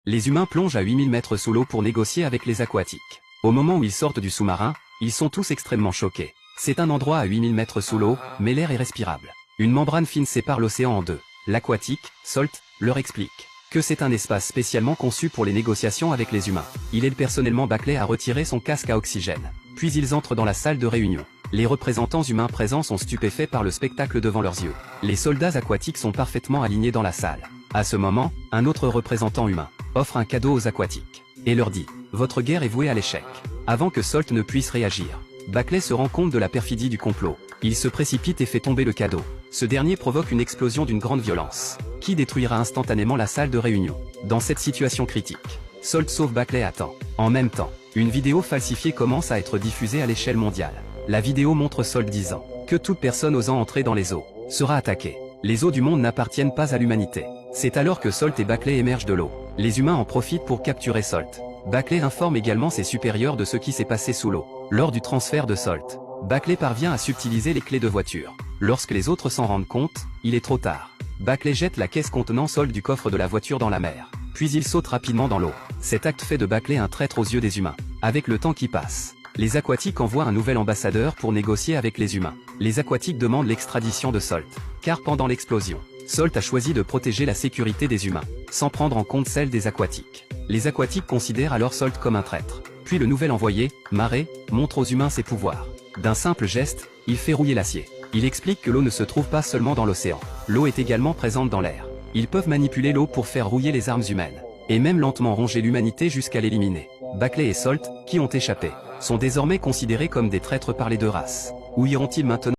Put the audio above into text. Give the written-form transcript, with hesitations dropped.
Les humains plongent à 8000 mètres sous l'eau pour négocier avec les aquatiques. Au moment où ils sortent du sous-marin, ils sont tous extrêmement choqués. C'est un endroit à 8000 mètres sous l'eau, mais l'air est respirable. Une membrane fine sépare l'océan en deux. L'aquatique, Salt, leur explique que c'est un espace spécialement conçu pour les négociations avec les humains. Il aide personnellement Backley à retirer son casque à oxygène. Puis ils entrent dans la salle de réunion. Les représentants humains présents sont stupéfaits par le spectacle devant leurs yeux. Les soldats aquatiques sont parfaitement alignés dans la salle. À ce moment, un autre représentant humain offre un cadeau aux aquatiques et leur dit « Votre guerre est vouée à l'échec ». Avant que Salt ne puisse réagir, Backley se rend compte de la perfidie du complot. Il se précipite et fait tomber le cadeau. Ce dernier provoque une explosion d'une grande violence, qui détruira instantanément la salle de réunion. Dans cette situation critique, Salt sauve Backley à temps. En même temps, une vidéo falsifiée commence à être diffusée à l'échelle mondiale. La vidéo montre Salt disant que toute personne osant entrer dans les eaux sera attaquée. Les eaux du monde n'appartiennent pas à l'humanité. C'est alors que Salt et Backley émergent de l'eau. Les humains en profitent pour capturer Salt. Backley informe également ses supérieurs de ce qui s'est passé sous l'eau. Lors du transfert de Salt, Backley parvient à subtiliser les clés de voiture. Lorsque les autres s'en rendent compte, il est trop tard. Backley jette la caisse contenant Salt du coffre de la voiture dans la mer. Puis il saute rapidement dans l'eau. Cet acte fait de Backley un traître aux yeux des humains. Avec le temps qui passe, les aquatiques envoient un nouvel ambassadeur pour négocier avec les humains. Les aquatiques demandent l'extradition de Salt, car pendant l'explosion, Salt a choisi de protéger la sécurité des humains, sans prendre en compte celle des aquatiques. Les aquatiques considèrent alors Salt comme un traître. Puis le nouvel envoyé, Mare, montre aux humains ses pouvoirs. D'un simple geste, il fait rouiller l'acier. Il explique que l'eau ne se trouve pas seulement dans l'océan. L'eau est également présente dans l'air. Ils peuvent manipuler l'eau pour faire rouiller les armes humaines, et même lentement ronger l'humanité jusqu'à l'éliminer. Backley et Salt, qui ont échappé, sont désormais considérés comme des traîtres par les deux races. Où iront-ils maintenant ?